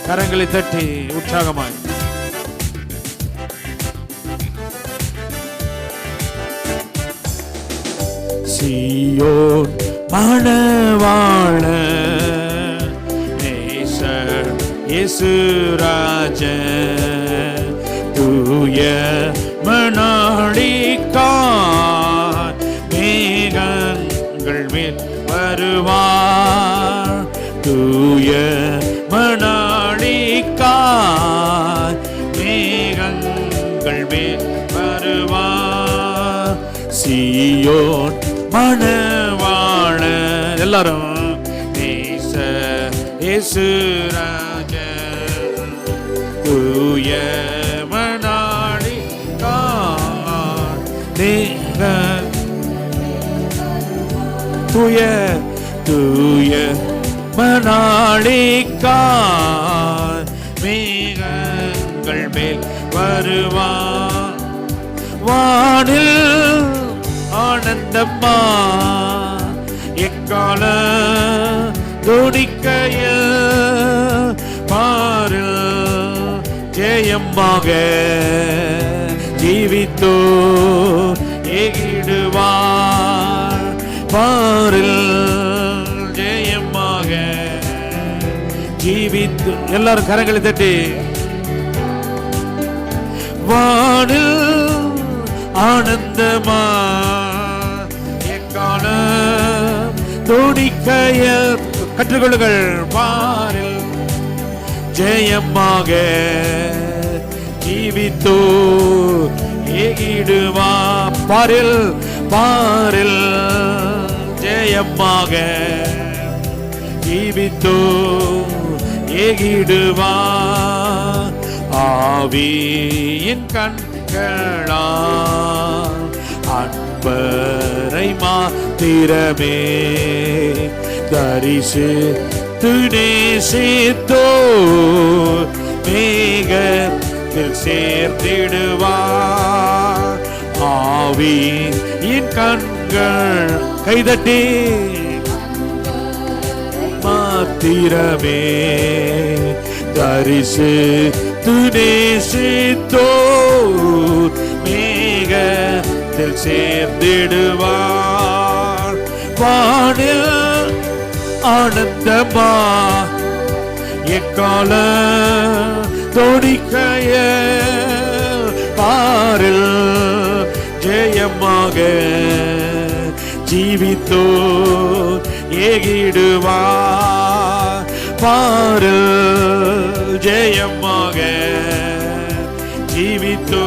கரங்களை தட்டி உற்சாகமாய் சீயோன் மணவாளன் நேசர் இயேசு ராஜன் தூய மணாளிக்கார் மேகங்கள் மேல் வருவார் தூய மணாளிக்கார் மேகங்கள் மேல் வருவார் சீயோன் மணவாளன் எல்லாரும் நேச இயேசு ராஜன் தூய மணாளிக்கார் மேகங்கள் தூய தூய மணாளிக்கார் மேகங்கள் மேல் வருவார் வானில் ஆனந்தம்மா எக்கால துடிக்கையில் பாரில் ஜெயமாக ஜீவித்தோ ஏகிடுவார் பாரில் ஜெயமாக ஜீவித்து எல்லாரும் கரங்களை தட்டி வானில் ஆனந்தமா எக்கால துடிக்கைய கற்றுக்கொள்ளுங்கள் பாரில் ஜெயமாக ஜீவித்தோ ஏகிடுவா பாரில் பாரில் ஜெயமாக ஜீவித்தோ ஏகிடுவா ஆவியின் கண்களா அன்பரை மாத்திரமே தரிசு துணேசித்தோ மேகத்தில் சேர்த்திடுவார் ஆவியின் கண்கள் கைதட்டி மாத்திரமே தரிசு துணேசித்தோ மேகத்தில் சேர்ந்திடுவார் வானில் ஆனந்தமா எக்கால தொடிக்கைய பாரில் ஜெயமாக ஜீவித்தோ ஏகிடுவார் பாரில் ஜெயமாக ஜீவித்தோ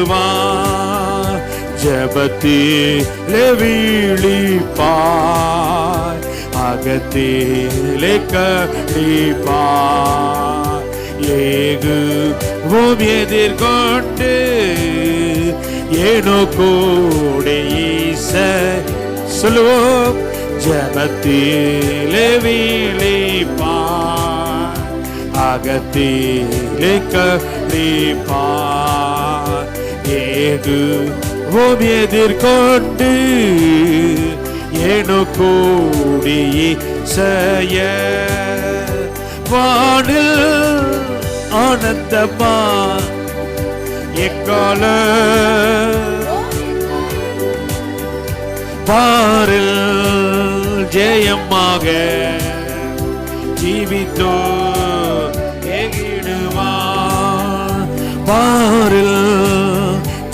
ஏகிடுவார் ஜபத்திலே விழிப்பார் அகத்திலே கழிப்பார் ஏகுவோம் எதிர்கொண்டு ஏனோ கூட சொல்லுவோம் ஜபத்திலே விழிப்பார் அகத்திலே கழிப்பார் ஏகுவோம் எதிர்கொண்டு ஏனோ கூடி செய்ய வானில் ஆனந்தமா எக்கால பாரில் ஜெயமாக ஜீவித்தோ ஏகிடுவார் பாரில்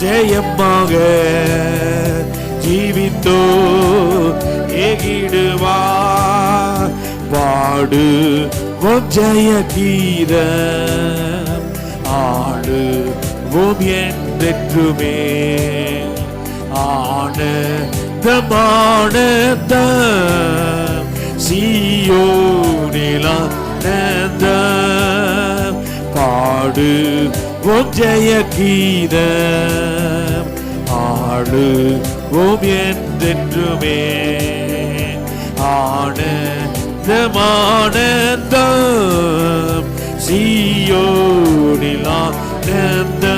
ஜெயமாக ஜீவித்தோ ஏகிடுவார் பாடுவோம் ஜெய கீதம் ஆடுவோம் என்றென்றுமே ஆனந்தம் சீயோனில் ஆனந்தம் பாடுவோம் ஜெய கீதம் ஆடுவோம் என்றென்றுமே ஆனந்தம் சீயோனில் ஆனந்தம்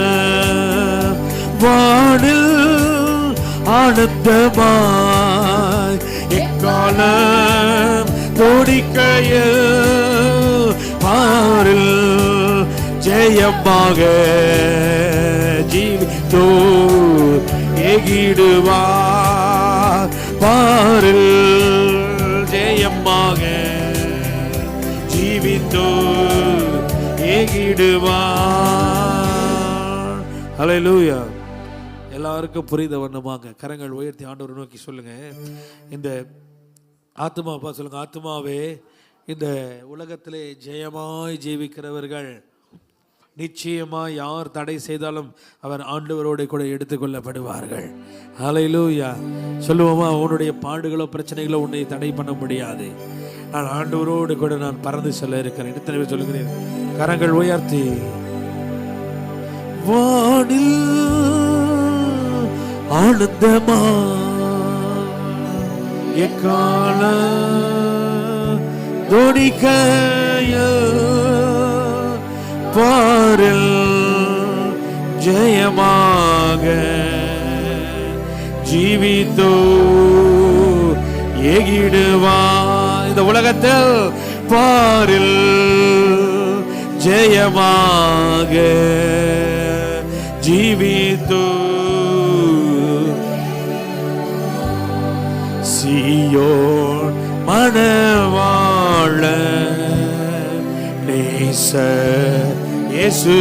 வானில் ஆனந்தமாய் எக்காலம் தோடிக்கையில் பாரில் ஜெயமாக ஜீவித்தோ ஏகிடுவார். பாரில் ஜெயமாக ஜீவித்தோ ஏகிடுவார். ஹல்லேலூயா. எல்லாருக்கும் புரிந்த வண்ணமாங்க கரங்கள் உயர்த்தி ஆண்டவரை நோக்கி சொல்லுங்க. இந்த ஆத்மாப்பா சொல்லுங்க, ஆத்மாவே இந்த உலகத்திலே ஜெயமாய் ஜீவிக்கிறவர்கள் நிச்சயமாய் யார் தடை செய்தாலும் அவர் ஆண்டவரோடு கூட எடுத்துக்கொள்ளப்படுவார்கள். ஹல்லேலூயா. சொல்லுவோமா, உன்னுடைய பாடுகளோ பிரச்சனைகளோ உன்னை தடை பண்ண முடியாது. நான் ஆண்டவரோடு கூட நான் பறந்து செல்ல இருக்கிறேன். எத்தனை பேர் சொல்லுகிறேன்? கரங்கள் உயர்த்தி. வானில் ஆனந்தமா எக்கால தொனிக்கைய பாரில் ஜெயமாக ஜீவித்தோ ஏகிடுவா. இந்த உலகத்தில் பாரில் ஜெயமாக ஜீவித்தோ சீயோன் மணவாள நேச இயேசு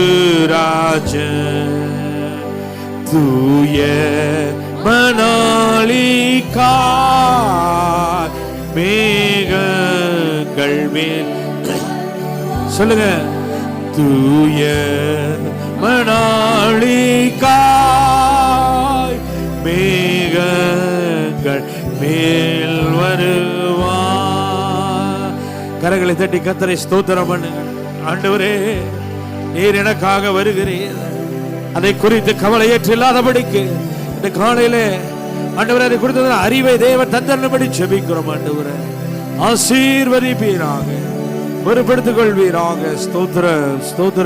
ராஜன் தூய மணாளிக்காய் மேகங்கள் மேல் சொல்லுங்க, தூய மணாளிக்காய் மேகங்கள் மேல் வருவா. கரங்களை தட்டி கர்த்தரை ஸ்தோத்திரம் பண்ணுங்க. ஆண்டவரே, நீர் எனக்காக வருகிறீர், அதை குறித்து கவலையற்று இல்லாதபடிக்கு இந்த காலையிலே ஆண்டவரே அதை குறித்து அறிவை தேவன் தந்தருளும்படி ஜெபிக்கிறோம். ஆண்டவரே ஆசீர்வதிப்பீராக, பொறுப்படுத்திக் கொள்வீராக. ஸ்தோத்திரம் ஸ்தோத்திரம்.